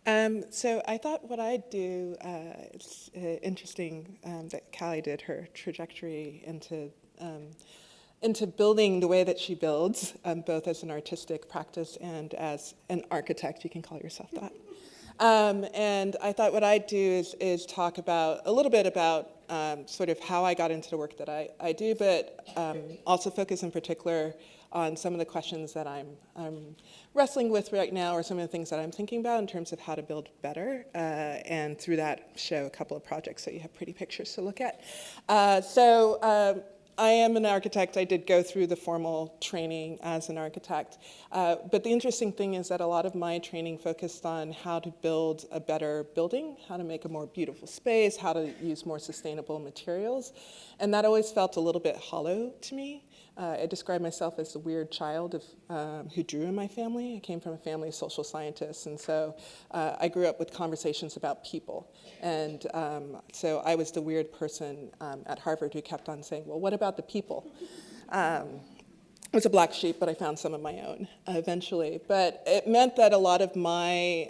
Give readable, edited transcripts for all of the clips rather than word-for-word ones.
So I thought what I'd do, it's interesting that Callie did her trajectory into building the way that she builds, both as an artistic practice and as an architect. You can call yourself that. And I thought what I'd do is talk about a little bit about sort of how I got into the work that I do, but also focus in particular on some of the questions that I'm wrestling with right now, or some of the things that I'm thinking about in terms of how to build better, and through that show a couple of projects so you have pretty pictures to look at. I am an architect. I did go through the formal training as an architect. But the interesting thing is that a lot of my training focused on how to build a better building, how to make a more beautiful space, how to use more sustainable materials. And that always felt a little bit hollow to me. I describe myself as the weird child who drew in my family. I came from a family of social scientists, and so I grew up with conversations about people. And so I was the weird person at Harvard who kept on saying, well, what about the people? I was a black sheep, but I found some of my own eventually. But it meant that a lot of my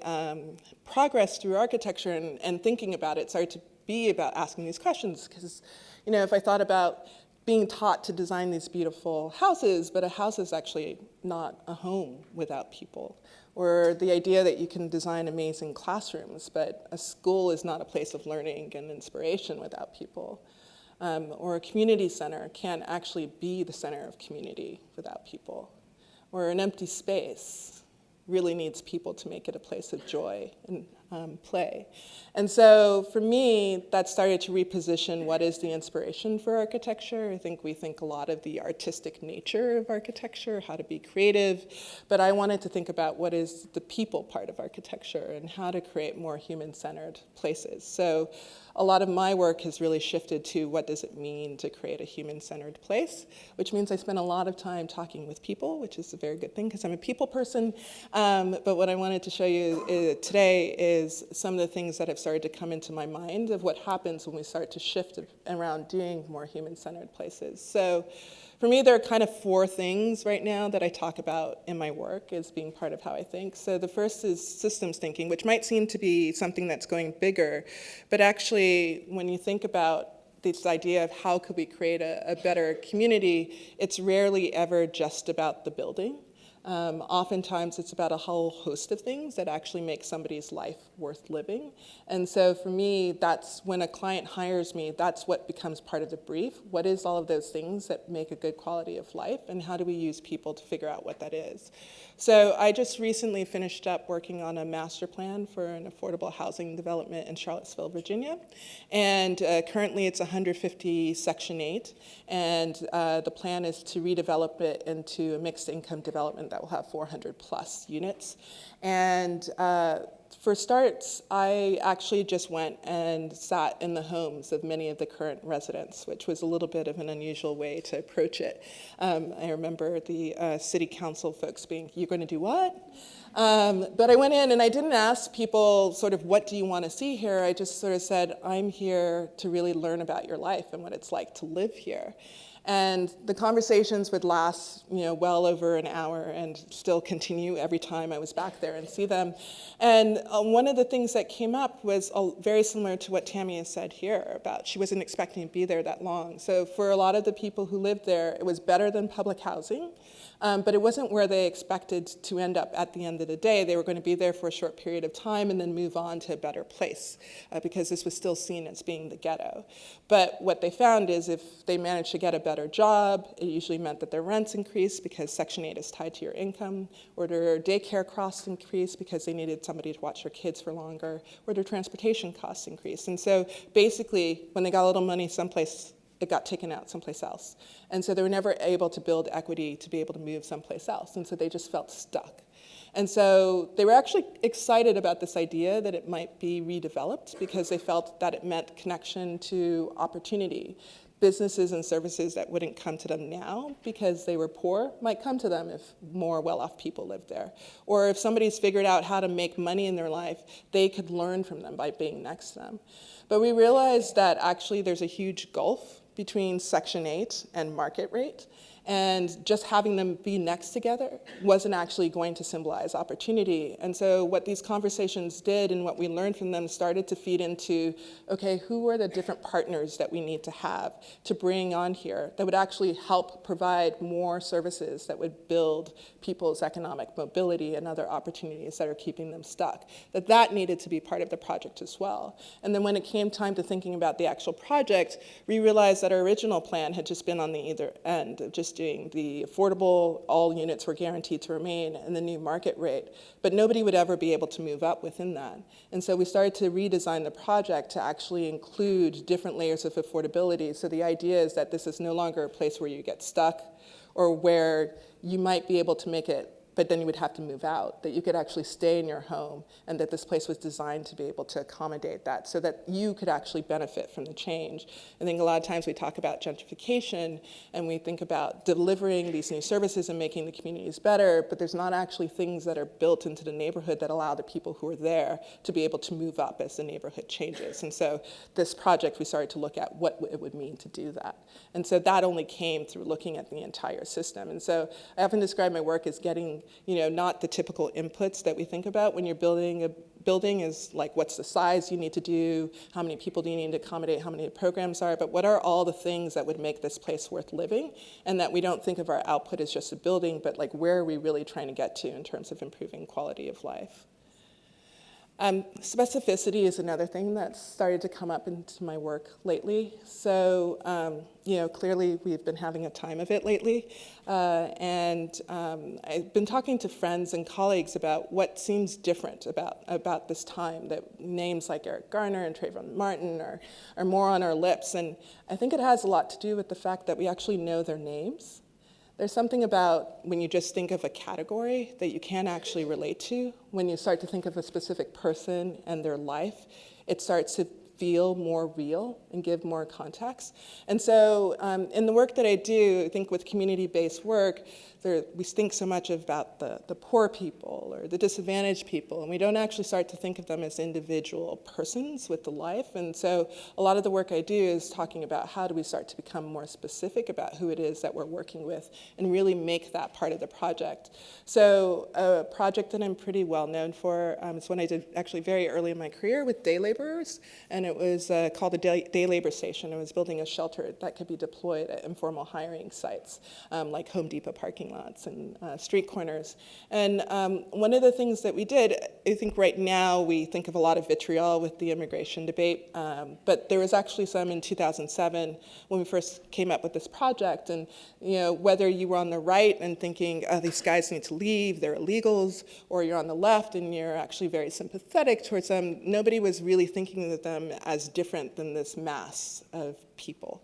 progress through architecture and thinking about it started to be about asking these questions. Because, you know, if I thought about being taught to design these beautiful houses, but a house is actually not a home without people. Or the idea that you can design amazing classrooms, but a school is not a place of learning and inspiration without people. Or a community center can't actually be the center of community without people. Or an empty space really needs people to make it a place of joy and play. And so for me, that started to reposition what is the inspiration for architecture. I think we think a lot of the artistic nature of architecture, how to be creative, but I wanted to think about what is the people part of architecture and how to create more human-centered places. So a lot of my work has really shifted to what does it mean to create a human-centered place, which means I spend a lot of time talking with people, which is a very good thing because I'm a people person. But what I wanted to show you today is some of the things that have started to come into my mind of what happens when we start to shift around doing more human-centered places. So for me, there are kind of four things right now that I talk about in my work as being part of how I think. So the first is systems thinking, which might seem to be something that's going bigger, but actually when you think about this idea of how could we create a better community, it's rarely ever just about the building. Oftentimes it's about a whole host of things that actually make somebody's life worth living. And so for me, that's when a client hires me, that's what becomes part of the brief. What is all of those things that make a good quality of life, and how do we use people to figure out what that is? So I just recently finished up working on a master plan for an affordable housing development in Charlottesville, Virginia. And currently it's 150 Section 8, and the plan is to redevelop it into a mixed income development that will have 400 plus units. And for starts, I actually just went and sat in the homes of many of the current residents, which was a little bit of an unusual way to approach it. I remember the city council folks being, "You're going to do what?" But I went in and I didn't ask people sort of, what do you want to see here? I just sort of said, I'm here to really learn about your life and what it's like to live here. And the conversations would last, well over an hour and still continue every time I was back there and see them. And one of the things that came up was very similar to what Tammy has said here about she wasn't expecting to be there that long. So for a lot of the people who lived there, it was better than public housing. But it wasn't where they expected to end up at the end of the day. They were going to be there for a short period of time and then move on to a better place because this was still seen as being the ghetto. But what they found is if they managed to get a better job, it usually meant that their rents increased because Section 8 is tied to your income, or their daycare costs increased because they needed somebody to watch their kids for longer, or their transportation costs increased. And so basically, when they got a little money someplace, it got taken out someplace else. And so they were never able to build equity to be able to move someplace else. And so they just felt stuck. And so they were actually excited about this idea that it might be redeveloped because they felt that it meant connection to opportunity. Businesses and services that wouldn't come to them now because they were poor might come to them if more well-off people lived there. Or if somebody's figured out how to make money in their life, they could learn from them by being next to them. But we realized that actually there's a huge gulf between Section 8 and market rate. And just having them be next together wasn't actually going to symbolize opportunity. And so what these conversations did and what we learned from them started to feed into, okay, who are the different partners that we need to have to bring on here that would actually help provide more services that would build people's economic mobility and other opportunities that are keeping them stuck. That needed to be part of the project as well. And then when it came time to thinking about the actual project, we realized that our original plan had just been on the either end of just doing the affordable, all units were guaranteed to remain, and the new market rate. But nobody would ever be able to move up within that. And so we started to redesign the project to actually include different layers of affordability. So the idea is that this is no longer a place where you get stuck or where you might be able to make it, but then you would have to move out, that you could actually stay in your home, and that this place was designed to be able to accommodate that so that you could actually benefit from the change. I think a lot of times we talk about gentrification and we think about delivering these new services and making the communities better, but there's not actually things that are built into the neighborhood that allow the people who are there to be able to move up as the neighborhood changes. And so this project, we started to look at what it would mean to do that. And so that only came through looking at the entire system. And so I often describe my work as getting, not the typical inputs that we think about when you're building a building is like, what's the size you need to do, how many people do you need to accommodate, how many programs are, but what are all the things that would make this place worth living, and that we don't think of our output as just a building, but like where are we really trying to get to in terms of improving quality of life. Specificity is another thing that's started to come up into my work lately. So, clearly we've been having a time of it lately. And I've been talking to friends and colleagues about what seems different about this time, that names like Eric Garner and Trayvon Martin are more on our lips. And I think it has a lot to do with the fact that we actually know their names. There's something about when you just think of a category that you can't actually relate to. When you start to think of a specific person and their life, it starts to feel more real and give more context. And so in the work that I do, I think with community-based work, we think so much about the poor people or the disadvantaged people, and we don't actually start to think of them as individual persons with the life. And so a lot of the work I do is talking about how do we start to become more specific about who it is that we're working with and really make that part of the project. So a project that I'm pretty well known for is one I did actually very early in my career with day laborers, and it was called the Day Labor Station. It was building a shelter that could be deployed at informal hiring sites, like Home Depot parking lots and street corners. And one of the things that we did, I think right now we think of a lot of vitriol with the immigration debate, but there was actually some in 2007 when we first came up with this project. And whether you were on the right and thinking, oh, these guys need to leave, they're illegals, or you're on the left and you're actually very sympathetic towards them, nobody was really thinking of them as different than this mass of people.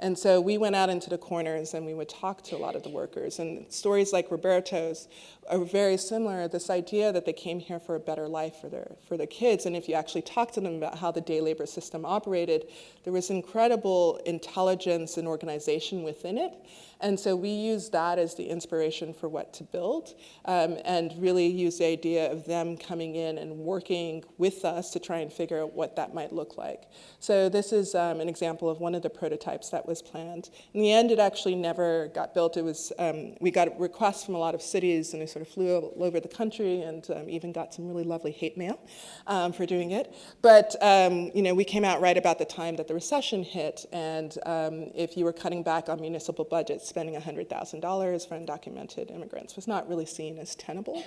And so we went out into the corners and we would talk to a lot of the workers. And stories like Roberto's are very similar, this idea that they came here for a better life for their kids. And if you actually talk to them about how the day labor system operated, there was incredible intelligence and organization within it. And so we used that as the inspiration for what to build, and really used the idea of them coming in and working with us to try and figure out what that might look like. So this is an example of one of the prototypes that was planned. In the end, it actually never got built. It was, we got requests from a lot of cities, and we sort of flew all over the country and even got some really lovely hate mail for doing it. But we came out right about the time that the recession hit, and if you were cutting back on municipal budgets, spending $100,000 for undocumented immigrants was not really seen as tenable.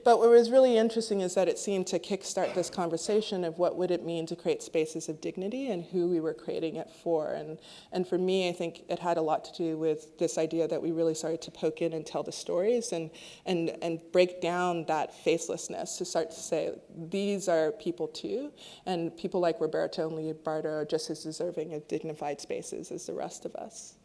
But what was really interesting is that it seemed to kickstart this conversation of what would it mean to create spaces of dignity and who we were creating it for. And for me, I think it had a lot to do with this idea that we really started to poke in and tell the stories and break down that facelessness to start to say, these are people too, and people like Roberto and Leobardo are just as deserving of dignified spaces as the rest of us.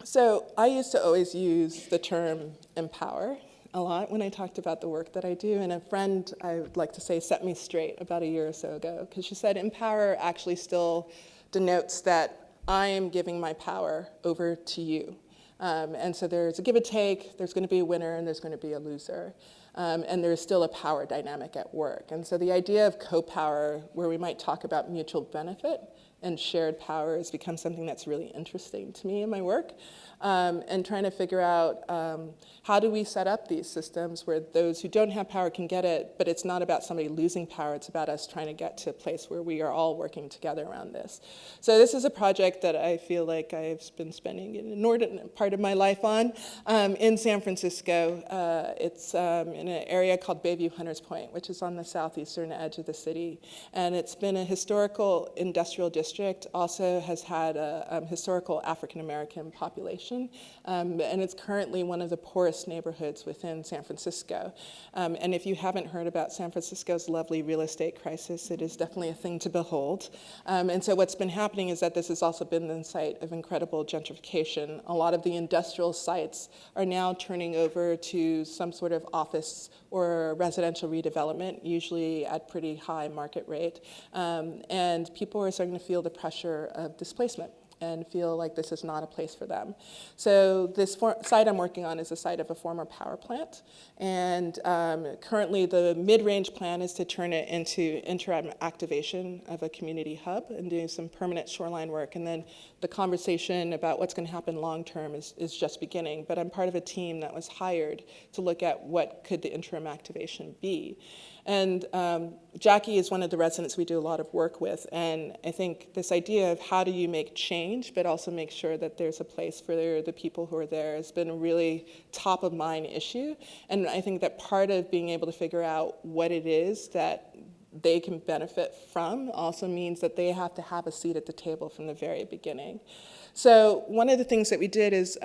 So I used to always use the term empower a lot when I talked about the work that I do, and a friend, I would like to say, set me straight about a year or so ago, because she said empower actually still denotes that I am giving my power over to you. And so there's a give and take, there's going to be a winner and there's going to be a loser. And there's still a power dynamic at work. And so the idea of Copower, where we might talk about mutual benefit, and shared power has become something that's really interesting to me in my work. And trying to figure out how do we set up these systems where those who don't have power can get it, but it's not about somebody losing power, it's about us trying to get to a place where we are all working together around this. So this is a project that I feel like I've been spending an inordinate part of my life on in San Francisco. It's in an area called Bayview Hunters Point, which is on the southeastern edge of the city. And it's been a historical industrial district, also has had a historical African-American population. And it's currently one of the poorest neighborhoods within San Francisco. And if you haven't heard about San Francisco's lovely real estate crisis, it is definitely a thing to behold. And so what's been happening is that this has also been the site of incredible gentrification. A lot of the industrial sites are now turning over to some sort of office or residential redevelopment, usually at pretty high market rate. And people are starting to feel the pressure of displacement and feel like this is not a place for them. So this site I'm working on is a site of a former power plant. And currently the mid-range plan is to turn it into interim activation of a community hub and do some permanent shoreline work. And then the conversation about what's gonna happen long-term is just beginning. But I'm part of a team that was hired to look at what could the interim activation be. And Jackie is one of the residents we do a lot of work with, and I think this idea of how do you make change, but also make sure that there's a place for the people who are there has been a really top of mind issue. And I think that part of being able to figure out what it is that they can benefit from also means that they have to have a seat at the table from the very beginning. So one of the things that we did is,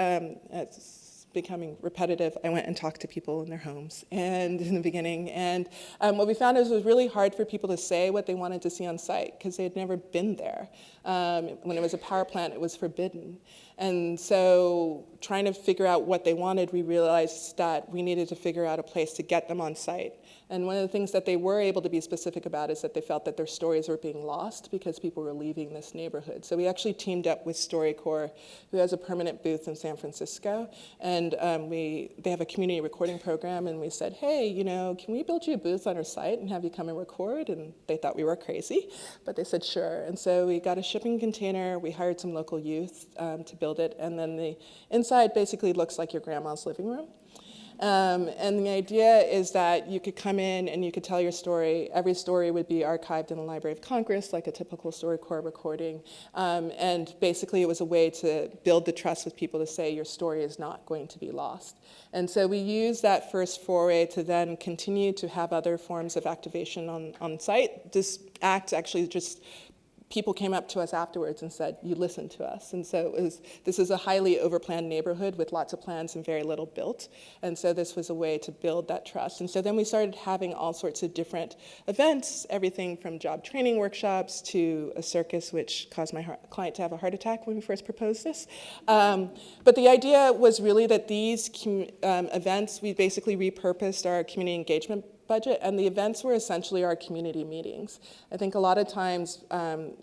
becoming repetitive, I went and talked to people in their homes and in the beginning. And what we found is it was really hard for people to say what they wanted to see on site because they had never been there. When it was a power plant, it was forbidden. And so trying to figure out what they wanted, we realized that we needed to figure out a place to get them on site. And one of the things that they were able to be specific about is that they felt that their stories were being lost because people were leaving this neighborhood. So we actually teamed up with StoryCorps, who has a permanent booth in San Francisco. And they have a community recording program, and we said, hey, you know, can we build you a booth on our site and have you come and record? And they thought we were crazy, but they said sure. And so we got a shipping container, we hired some local youth to build it, and then the inside basically looks like your grandma's living room. And the idea is that you could come in and you could tell your story. Every story would be archived in the Library of Congress, like a typical StoryCorps recording. And basically it was a way to build the trust with people to say your story is not going to be lost. And so we used that first foray to then continue to have other forms of activation on site. This act actually just people came up to us afterwards and said, you listened to us. And so this is a highly overplanned neighborhood with lots of plans and very little built. And so this was a way to build that trust. And so then we started having all sorts of different events, everything from job training workshops to a circus, which caused my client to have a heart attack when we first proposed this. But the idea was really that these events, we basically repurposed our community engagement budget, and the events were essentially our community meetings. I think a lot of times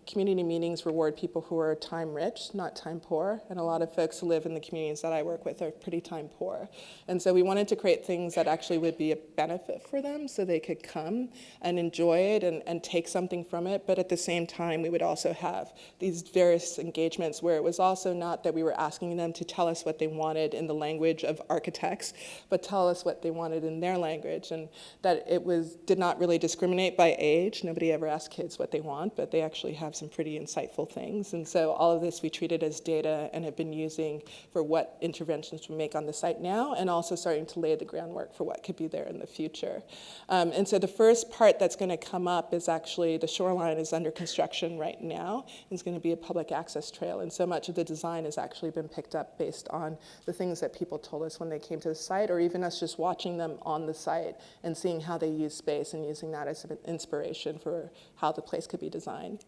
community meetings reward people who are time rich, not time poor, and a lot of folks who live in the communities that I work with are pretty time poor. And so we wanted to create things that actually would be a benefit for them so they could come and enjoy it and take something from it, but at the same time we would also have these various engagements where it was also not that we were asking them to tell us what they wanted in the language of architects, but tell us what they wanted in their language, and that it did not really discriminate by age. Nobody ever asked kids what they want, but they actually have some pretty insightful things. And so all of this we treated as data and have been using for what interventions we make on the site now, and also starting to lay the groundwork for what could be there in the future. And so the first part that's going to come up is actually the shoreline is under construction right now. It's going to be a public access trail, and so much of the design has actually been picked up based on the things that people told us when they came to the site, or even us just watching them on the site and seeing how they use space and using that as an inspiration for how the place could be designed.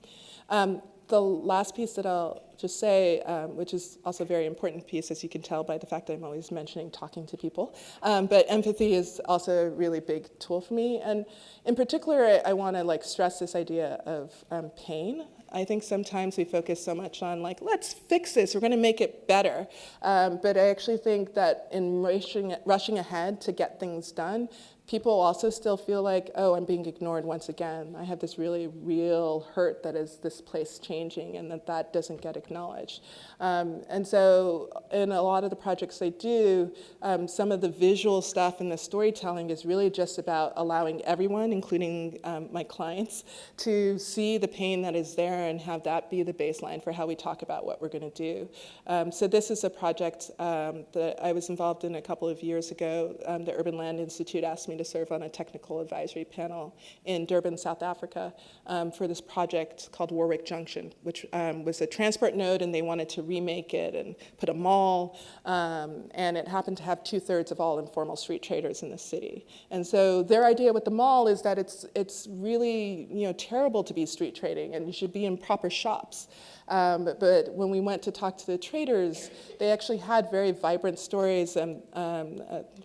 The last piece that I'll just say, which is also a very important piece, as you can tell by the fact that I'm always mentioning talking to people, but empathy is also a really big tool for me. And in particular, I want to stress this idea of pain. I think sometimes we focus so much on let's fix this, we're going to make it better. But I actually think that in rushing ahead to get things done, people also still feel like, oh, I'm being ignored once again. I have this really real hurt that is this place changing, and that doesn't get acknowledged. And so in a lot of the projects I do, some of the visual stuff and the storytelling is really just about allowing everyone, including my clients, to see the pain that is there and have that be the baseline for how we talk about what we're going to do. So this is a project that I was involved in a couple of years ago. The Urban Land Institute asked me to serve on a technical advisory panel in Durban, South Africa, for this project called Warwick Junction, which was a transport node, and they wanted to remake it and put a mall, and it happened to have 2/3 of all informal street traders in the city. And so their idea with the mall is that it's really terrible to be street trading, and you should be in proper shops. But when we went to talk to the traders, they actually had very vibrant stories.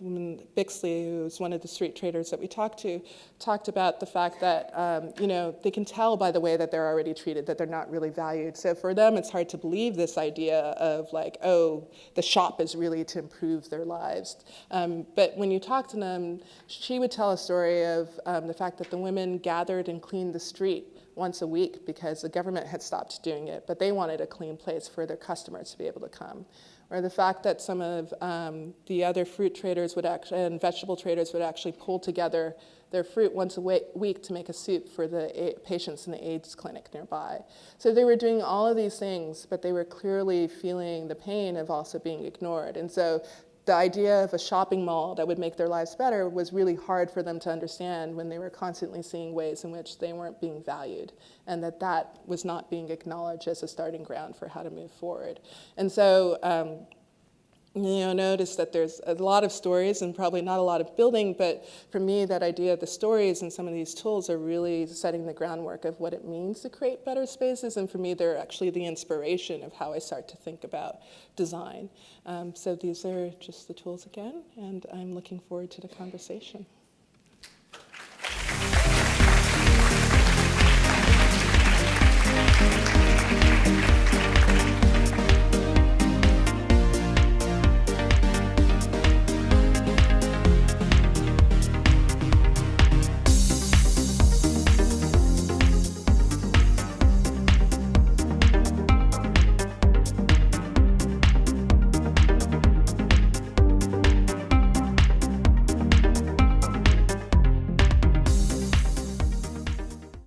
Woman Bixley, who was one of the street traders that we talked to, talked about the fact that they can tell by the way that they're already treated that they're not really valued. So for them, it's hard to believe this idea of like, oh, the shop is really to improve their lives. But when you talk to them, she would tell a story of the fact that the women gathered and cleaned the street once a week because the government had stopped doing it, but they wanted a clean place for their customers to be able to come. Or the fact that some of the other fruit traders would actually, and vegetable traders would actually pull together their fruit once a week to make a soup for the patients in the AIDS clinic nearby. So they were doing all of these things, but they were clearly feeling the pain of also being ignored. And so the idea of a shopping mall that would make their lives better was really hard for them to understand when they were constantly seeing ways in which they weren't being valued, and that was not being acknowledged as a starting ground for how to move forward. And so notice that there's a lot of stories and probably not a lot of building, but for me, that idea of the stories and some of these tools are really setting the groundwork of what it means to create better spaces, and for me, they're actually the inspiration of how I start to think about design. So these are just the tools again, and I'm looking forward to the conversation.